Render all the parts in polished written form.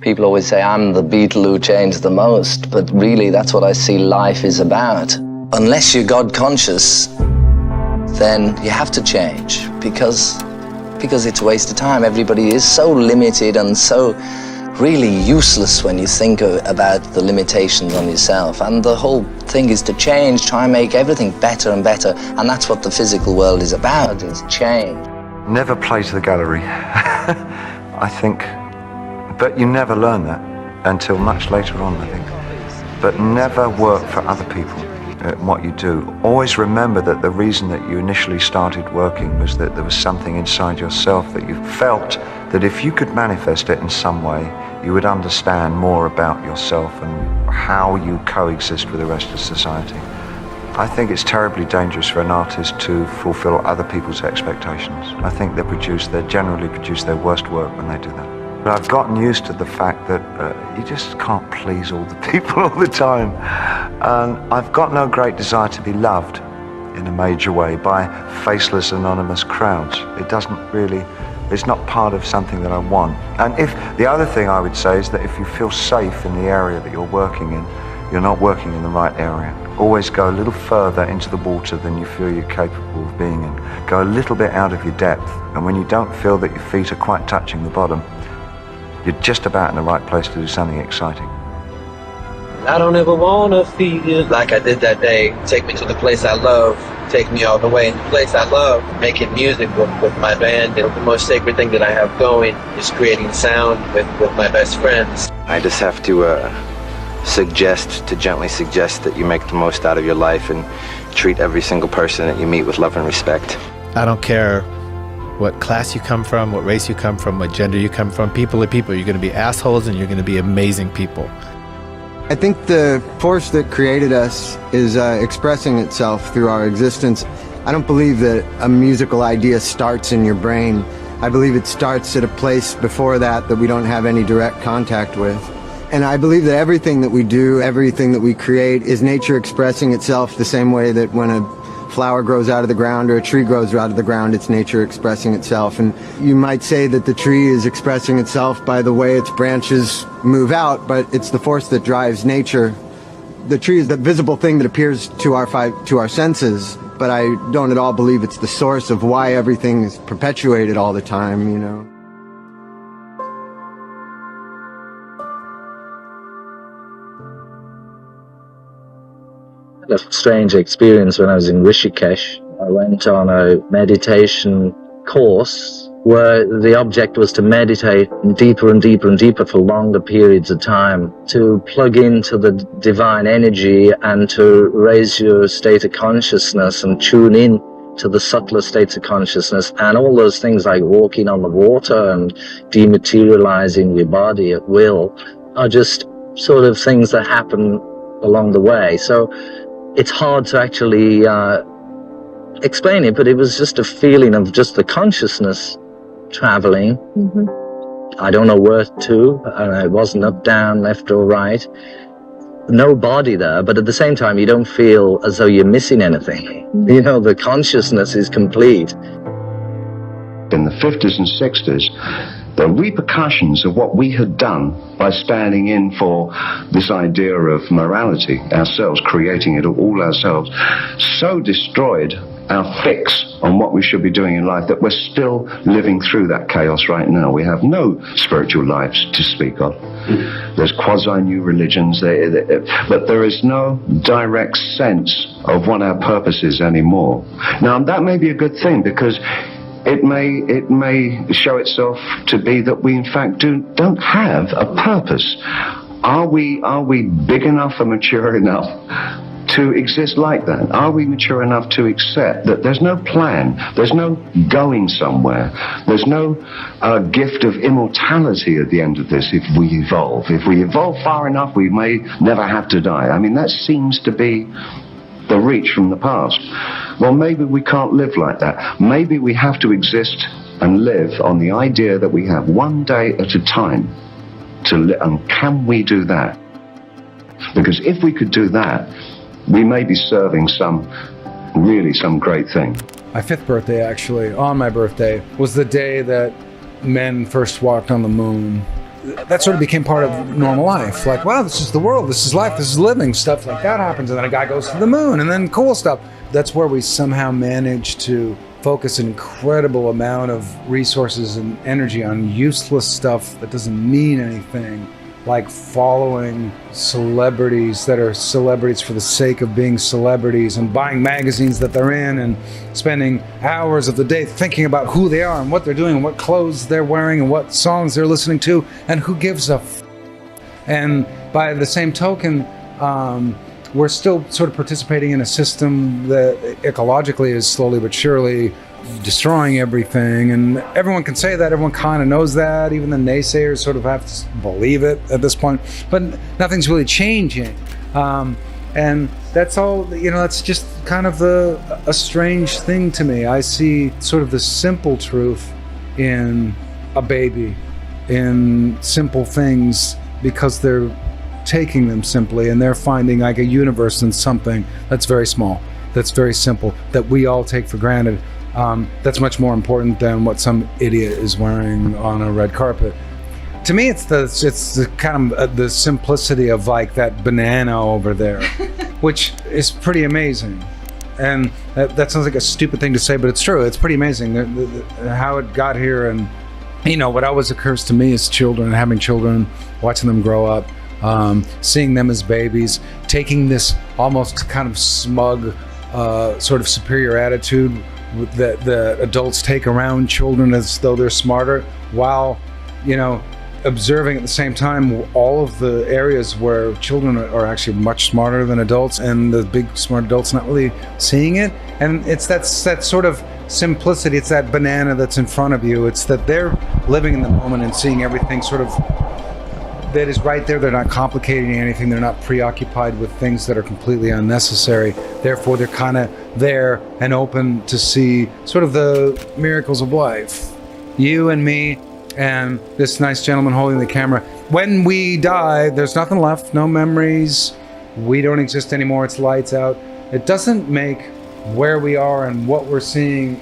People always say I'm the Beatle who changed the most, but really that's what I see life is about. Unless you're God conscious, then you have to change because it's a waste of time. Everybody is so limited and so really useless when you think about the limitations on yourself. And the whole thing is to change, try and make everything better and better. And that's what the physical world is about, is change. Never play to the gallery, I think. But you never learn that until much later on, I think. But never work for other people at what you do. Always remember that the reason that you initially started working was that there was something inside yourself that you felt that if you could manifest it in some way, you would understand more about yourself and how you coexist with the rest of society. I think it's terribly dangerous for an artist to fulfill other people's expectations. I think they generally produce their worst work when they do that. But I've gotten used to the fact that you just can't please all the people all the time. And I've got no great desire to be loved in a major way by faceless, anonymous crowds. It's not part of something that I want. And the other thing I would say is that if you feel safe in the area that you're working in, you're not working in the right area. Always go a little further into the water than you feel you're capable of being in. Go a little bit out of your depth. And when you don't feel that your feet are quite touching the bottom, you're just about in the right place to do something exciting. I don't ever wanna feel like I did that day. Take me to the place I love. Take me all the way in the place I love. Making music with my band. The most sacred thing that I have going is creating sound with my best friends. I just have to gently suggest that you make the most out of your life and treat every single person that you meet with love and respect. I don't care what class you come from, what race you come from, what gender you come from. People are people. You're going to be assholes and you're going to be amazing people. I think the force that created us is expressing itself through our existence. I don't believe that a musical idea starts in your brain. I believe it starts at a place before that we don't have any direct contact with. And I believe that everything that we do, everything that we create is nature expressing itself the same way that when a flower grows out of the ground or a tree grows out of the ground, it's nature expressing itself. And you might say that the tree is expressing itself by the way its branches move out, but it's the force that drives nature. The tree is the visible thing that appears to our senses, but I don't at all believe it's the source of why everything is perpetuated all the time, you know. A strange experience when I was in Rishikesh. I went on a meditation course where the object was to meditate deeper and deeper and deeper for longer periods of time, to plug into the divine energy and to raise your state of consciousness and tune in to the subtler states of consciousness, and all those things like walking on the water and dematerializing your body at will are just sort of things that happen along the way. So it's hard to actually explain it, but it was just a feeling of just the consciousness traveling. I don't know where to, and it wasn't up, down, left or right. No body there, but at the same time you don't feel as though you're missing anything. You know, the consciousness is complete. In the 50s and 60s, the repercussions of what we had done by standing in for this idea of morality, ourselves, creating it all ourselves, so destroyed our fix on what we should be doing in life that we're still living through that chaos right now. We have no spiritual lives to speak of. There's quasi-new religions, but there is no direct sense of what our purpose is anymore. Now, that may be a good thing, because it may show itself to be that we in fact don't have a purpose. Are we big enough and mature enough to exist like that? Are we mature enough to accept that there's no plan, there's no going somewhere, there's no gift of immortality at the end of this if we evolve? If we evolve far enough, we may never have to die. I mean, that seems to be the reach from the past. Well, maybe we can't live like that. Maybe we have to exist and live on the idea that we have one day at a time to live. And can we do that? Because if we could do that, we may be serving some great thing. My 5th birthday, actually, on my birthday, was the day that men first walked on the moon. that sort of became part of normal life. Like, wow, this is the world, this is life, this is living, stuff like that happens, and then a guy goes to the moon, and then cool stuff. That's where we somehow managed to focus an incredible amount of resources and energy on useless stuff that doesn't mean anything, like following celebrities that are celebrities for the sake of being celebrities, and buying magazines that they're in, and spending hours of the day thinking about who they are and what they're doing and what clothes they're wearing and what songs they're listening to, and who gives a f. And by the same token, we're still sort of participating in a system that ecologically is slowly but surely destroying everything, and everyone can say that, everyone kind of knows that, even the naysayers sort of have to believe it at this point, but nothing's really changing. And that's all, that's just kind of a strange thing to me. I see sort of the simple truth in a baby, in simple things, because they're taking them simply, and they're finding like a universe in something that's very small, that's very simple, that we all take for granted. That's much more important than what some idiot is wearing on a red carpet. To me, it's the kind of the simplicity of like that banana over there, which is pretty amazing. And that sounds like a stupid thing to say, but it's true. It's pretty amazing how it got here. And what always occurs to me is children, having children, watching them grow up, seeing them as babies, taking this almost kind of smug sort of superior attitude that the adults take around children as though they're smarter, while observing at the same time all of the areas where children are actually much smarter than adults, and the big smart adults not really seeing it. And it's that sort of simplicity, it's that banana that's in front of you, it's that they're living in the moment and seeing everything sort of that is right there. They're not complicating anything, they're not preoccupied with things that are completely unnecessary, therefore they're kind of there and open to see sort of the miracles of life. You and me and this nice gentleman holding the camera. When we die, there's nothing left, no memories, we don't exist anymore, it's lights out. It doesn't make where we are and what we're seeing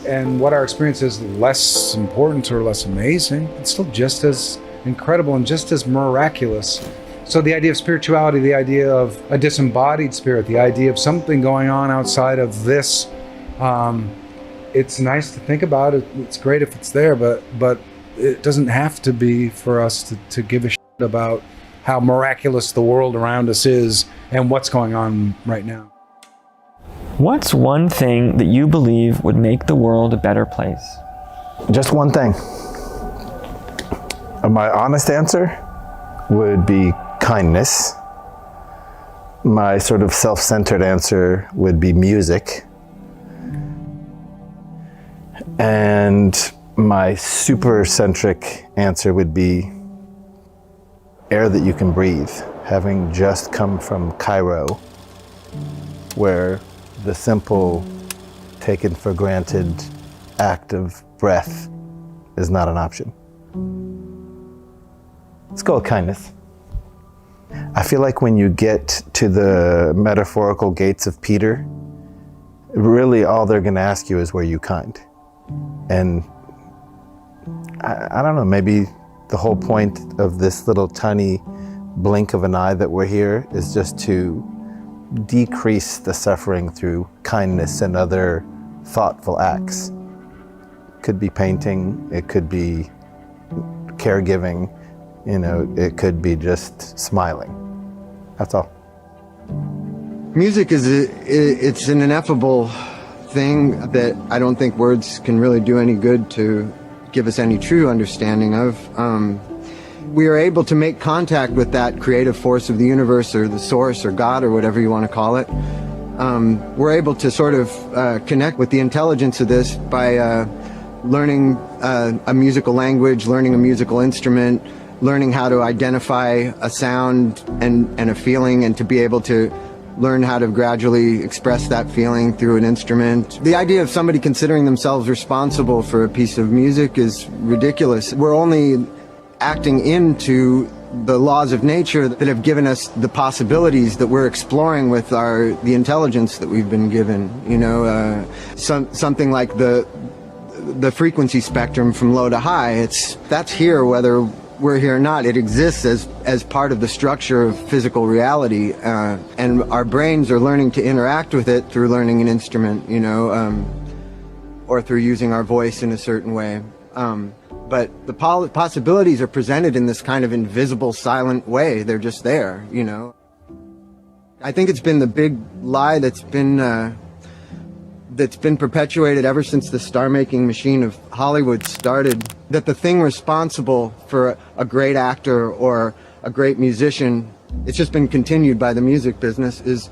and what our experience is less important or less amazing. It's still just as incredible and just as miraculous. So the idea of spirituality, the idea of a disembodied spirit, the idea of something going on outside of this, it's nice to think about it. It's great if it's there, but it doesn't have to be for us to give a shit about how miraculous the world around us is and what's going on right now. What's one thing that you believe would make the world a better place? Just one thing. My honest answer would be kindness. My sort of self-centered answer would be music. And my super-centric answer would be air that you can breathe. Having just come from Cairo, where the simple, taken for granted act of breath is not an option. Let's go with kindness. I feel like when you get to the metaphorical gates of Peter, really all they're going to ask you is, were you kind? And I don't know, maybe the whole point of this little tiny blink of an eye that we're here is just to decrease the suffering through kindness and other thoughtful acts. It could be painting, it could be caregiving, it could be just smiling. That's all. Music it's an ineffable thing that I don't think words can really do any good to give us any true understanding of. We are able to make contact with that creative force of the universe, or the source, or God, or whatever you want to call it. We're able to sort of connect with the intelligence of this by learning a musical language, learning a musical instrument, learning how to identify a sound and a feeling, and to be able to learn how to gradually express that feeling through an instrument. The idea of somebody considering themselves responsible for a piece of music is ridiculous. We're only acting into the laws of nature that have given us the possibilities that we're exploring with the intelligence that we've been given. Something like the frequency spectrum from low to high. That's here whether we're here or not, it exists as part of the structure of physical reality, and our brains are learning to interact with it through learning an instrument, or through using our voice in a certain way. But the possibilities are presented in this kind of invisible, silent way. They're just there, I think it's been the big lie that's been perpetuated ever since the star-making machine of Hollywood started, that the thing responsible for a great actor or a great musician, it's just been continued by the music business, is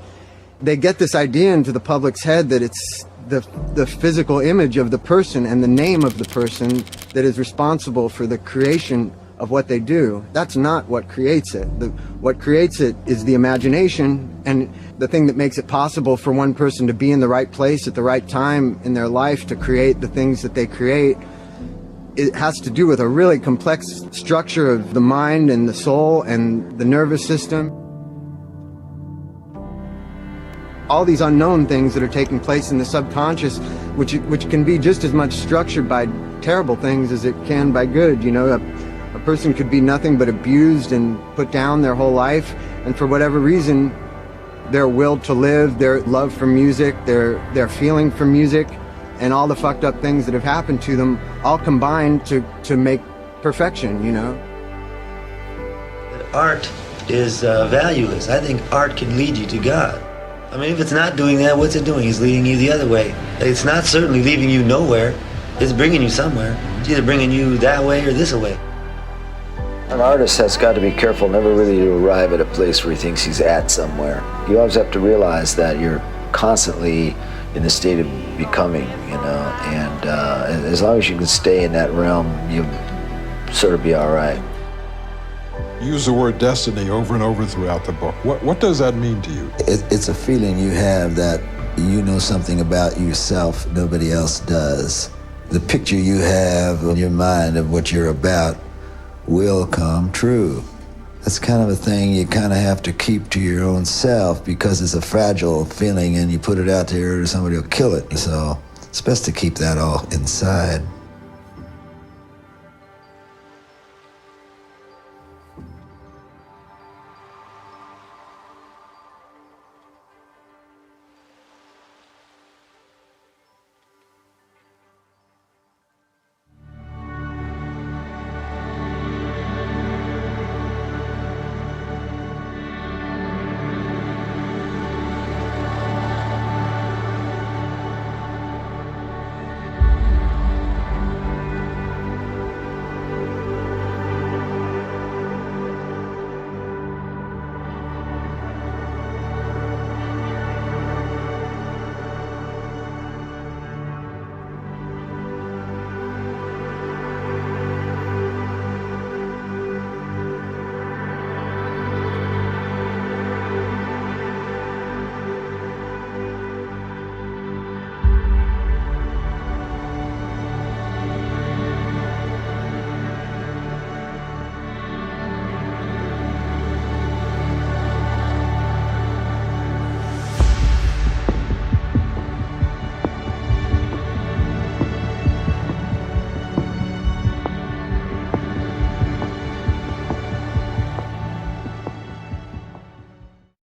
they get this idea into the public's head that it's the physical image of the person and the name of the person that is responsible for the creation of what they do. That's not what creates it. What creates it is the imagination, and the thing that makes it possible for one person to be in the right place at the right time in their life to create the things that they create. It has to do with a really complex structure of the mind and the soul and the nervous system. All these unknown things that are taking place in the subconscious, which can be just as much structured by terrible things as it can by good. A person could be nothing but abused and put down their whole life, and for whatever reason, their will to live, their love for music, their feeling for music, and all the fucked up things that have happened to them all combined to make perfection, Art is valueless. I think art can lead you to God. I mean, if it's not doing that, what's it doing? It's leading you the other way. It's not certainly leaving you nowhere. It's bringing you somewhere. It's either bringing you that way or this way. An artist has got to be careful never really to arrive at a place where he thinks he's at somewhere. You always have to realize that you're constantly in the state of becoming, and as long as you can stay in that realm, you'll sort of be all right. You use the word destiny over and over throughout the book. What does that mean to you? It's a feeling you have that you know something about yourself nobody else does. The picture you have in your mind of what you're about will come true. That's kind of a thing you kind of have to keep to your own self because it's a fragile feeling and you put it out there, somebody will kill it. So it's best to keep that all inside.